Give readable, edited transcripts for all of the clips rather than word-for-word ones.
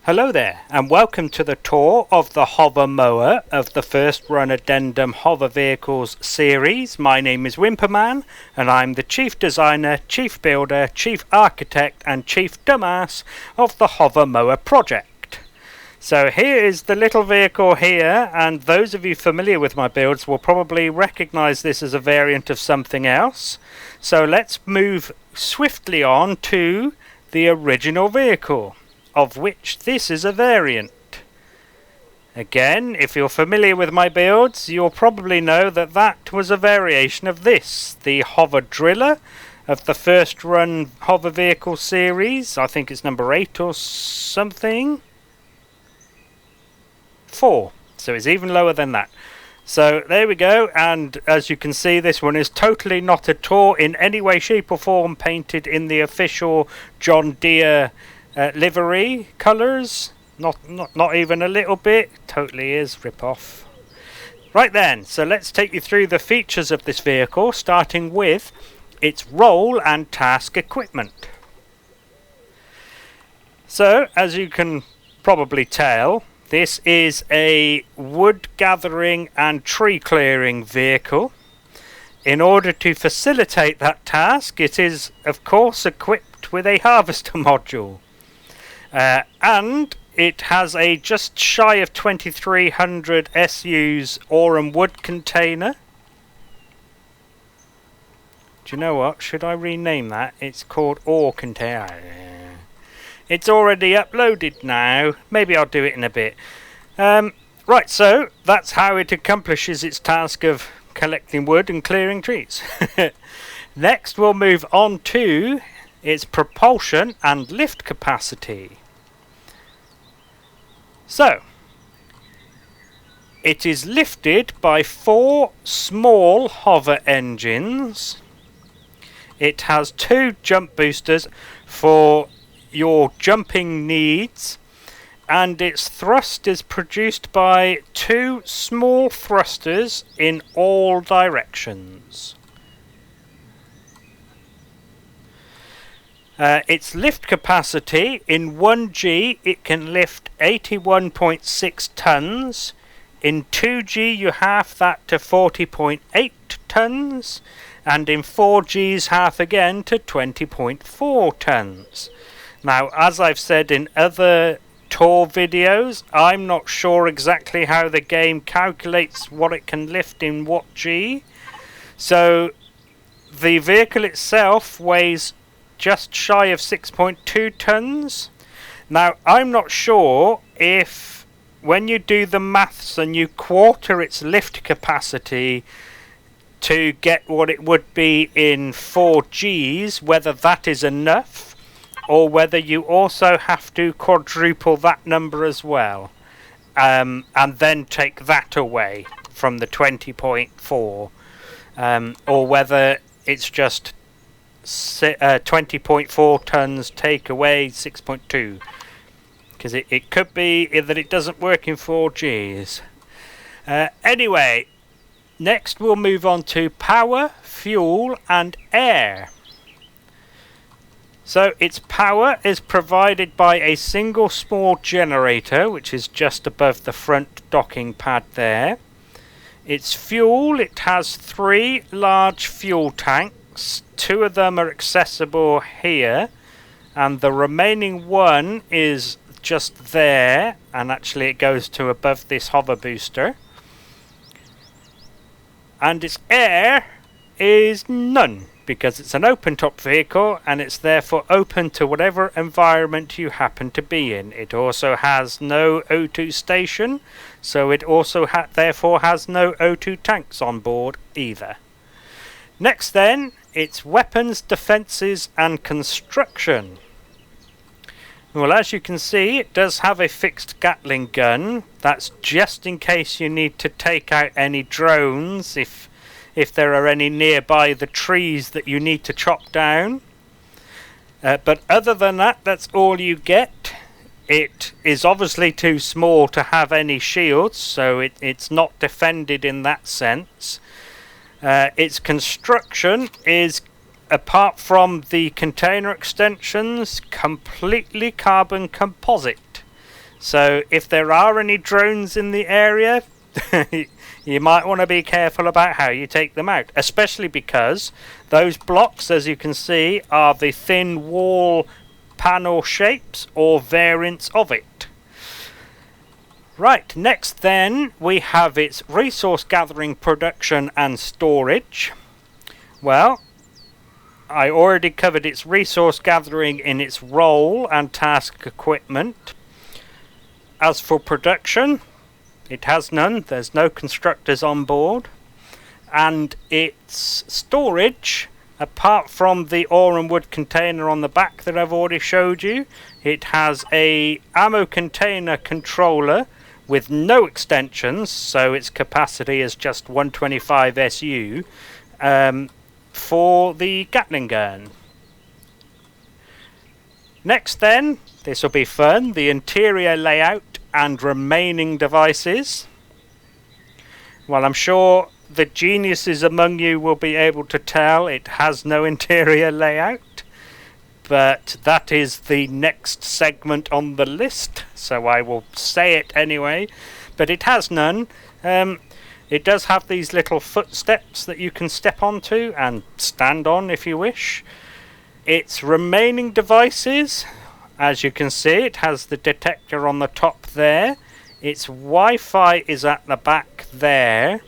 Hello there, and welcome to the tour of the HoverMower of the first Run Addendum Hover Vehicles series. My name is Wimperman, and I'm the Chief Designer, Chief Builder, Chief Architect, and Chief Dumbass of the HoverMower project. So here is the little vehicle here, and those of you familiar with my builds will probably recognize this as a variant of something else. So let's move swiftly on to the original vehicle, of which this is a variant. Again, if you're familiar with my builds, you'll probably know that that was a variation of this, the Hover Driller of the first Run Hover Vehicle series. I think it's number 8 or something. 4, so it's even lower than that. So there we go, and as you can see, this one is totally not at all in any way, shape or form painted in the official John Deere livery colours, not even a little bit. Totally is rip-off. Right then, so let's take you through the features of this vehicle, starting with its role and task equipment. So, as you can probably tell, this is a wood gathering and tree clearing vehicle. In order to facilitate that task, it is of course equipped with a harvester module. And it has a just shy of 2300 SUs ore and wood container. Do you know what? Should I rename that? It's called ore container. It's already uploaded now. Maybe I'll do it in a bit. Right, so that's how it accomplishes its task of collecting wood and clearing trees. Next, we'll move on to its propulsion and lift capacity. So, it is lifted by 4 small hover engines. It has 2 jump boosters for your jumping needs, and its thrust is produced by 2 small thrusters in all directions. Its lift capacity in 1G, it can lift 81.6 tons. In 2G you half that to 40.8 tons, and in 4G's half again to 20.4 tons. Now, as I've said in other tour videos, I'm not sure exactly how the game calculates what it can lift in what G. So the vehicle itself weighs just shy of 6.2 tons. Now, I'm not sure if when you do the maths and you quarter its lift capacity to get what it would be in 4Gs, whether that is enough, or whether you also have to quadruple that number as well, and then take that away from the 20.4, or whether it's just 20.4 tons take away 6.2, because it could be that it doesn't work in 4Gs. Anyway, next we'll move on to power, fuel and air. So its power is provided by a single small generator, which is just above the front docking pad there. Its fuel, it has 3 large fuel tanks. 2 of them are accessible here, and the remaining one is just there, and actually it goes to above this hover booster. And its air is none, because it's an open top vehicle and it's therefore open to whatever environment you happen to be in. It also has no O2 station, so it also therefore has no O2 tanks on board either. Next then, its weapons, defences and construction. Well, as you can see, it does have a fixed Gatling gun. That's just in case you need to take out any drones, if there are any nearby the trees that you need to chop down. But other than that, that's all you get. It is obviously too small to have any shields, so it's not defended in that sense. Its construction is, apart from the container extensions, completely carbon composite. So if there are any drones in the area, you might want to be careful about how you take them out, especially because those blocks, as you can see, are the thin wall panel shapes or variants of it. Right, next then we have its resource gathering, production and storage. Well, I already covered its resource gathering in its role and task equipment. As for production, it has none. There's no constructors on board. And its storage, apart from the ore and wood container on the back that I've already showed you, it has a ammo container controller with no extensions, so its capacity is just 125 SU for the Gatling gun. Next then, this will be fun, the interior layout and remaining devices. Well, I'm sure the geniuses among you will be able to tell it has no interior layout, but that is the next segment on the list, so I will say it anyway. But it has none. It does have these little footsteps that you can step onto and stand on if you wish. Its remaining devices, as you can see, it has the detector on the top there. Its Wi-Fi is at the back there.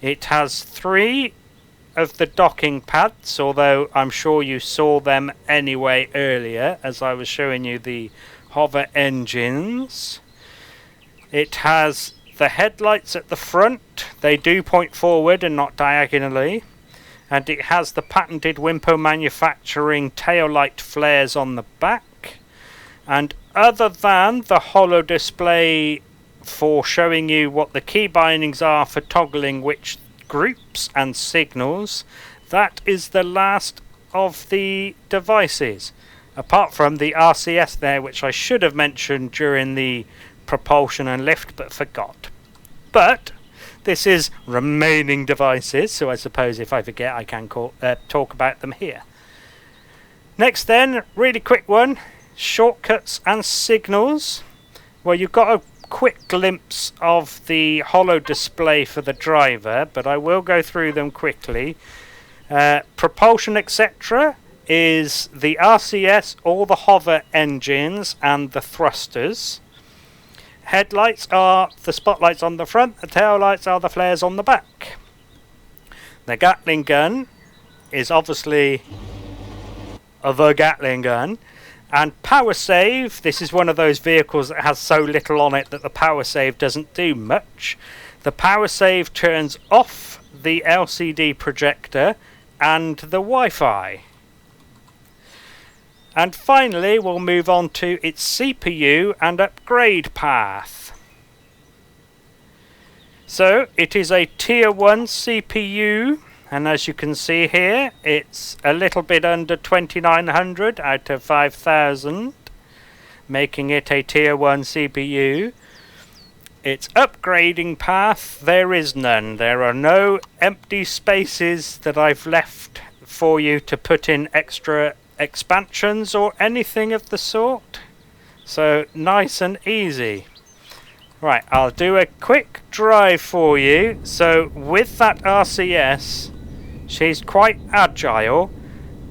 It has 3 of the docking pads, although I'm sure you saw them anyway earlier as I was showing you the hover engines. It has the headlights at the front. They do point forward and not diagonally. And it has the patented Wimpo manufacturing tail light flares on the back. And other than the holo display for showing you what the key bindings are for toggling which groups and signals, that is the last of the devices. Apart from the RCS there, which I should have mentioned during the propulsion and lift but forgot. But this is remaining devices, so I suppose if I forget I can talk about them here. Next then, really quick one. Shortcuts and signals. Well, you've got a quick glimpse of the holo display for the driver, but I will go through them quickly. Propulsion etc. is the RCS, all the hover engines and the thrusters. Headlights are the spotlights on the front, the tail lights are the flares on the back. The Gatling gun is obviously the Gatling gun. And power save, this is one of those vehicles that has so little on it that the power save doesn't do much. The power save turns off the LCD projector and the Wi-Fi. And finally we'll move on to its CPU and upgrade path. So it is a tier 1 CPU. And as you can see here, it's a little bit under 2900 out of 5000, making it a tier 1 CPU. Its upgrading path, there is none. There are no empty spaces that I've left for you to put in extra expansions or anything of the sort. So nice and easy. Right, I'll do a quick drive for you. So with that RCS, she's quite agile,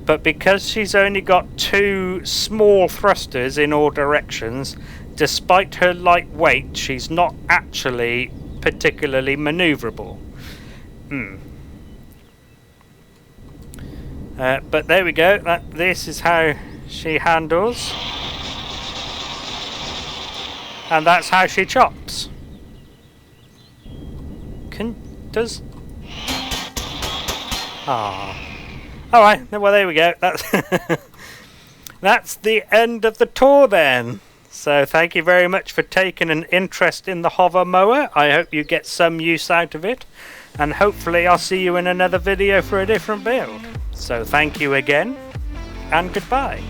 but because she's only got 2 small thrusters in all directions, despite her light weight, she's not actually particularly maneuverable. But there we go. This is how she handles. And that's how she chops. Alright, well there we go. That's the end of the tour then. So thank you very much for taking an interest in the HoverMower. I hope you get some use out of it. And hopefully I'll see you in another video for a different build. So thank you again, and goodbye.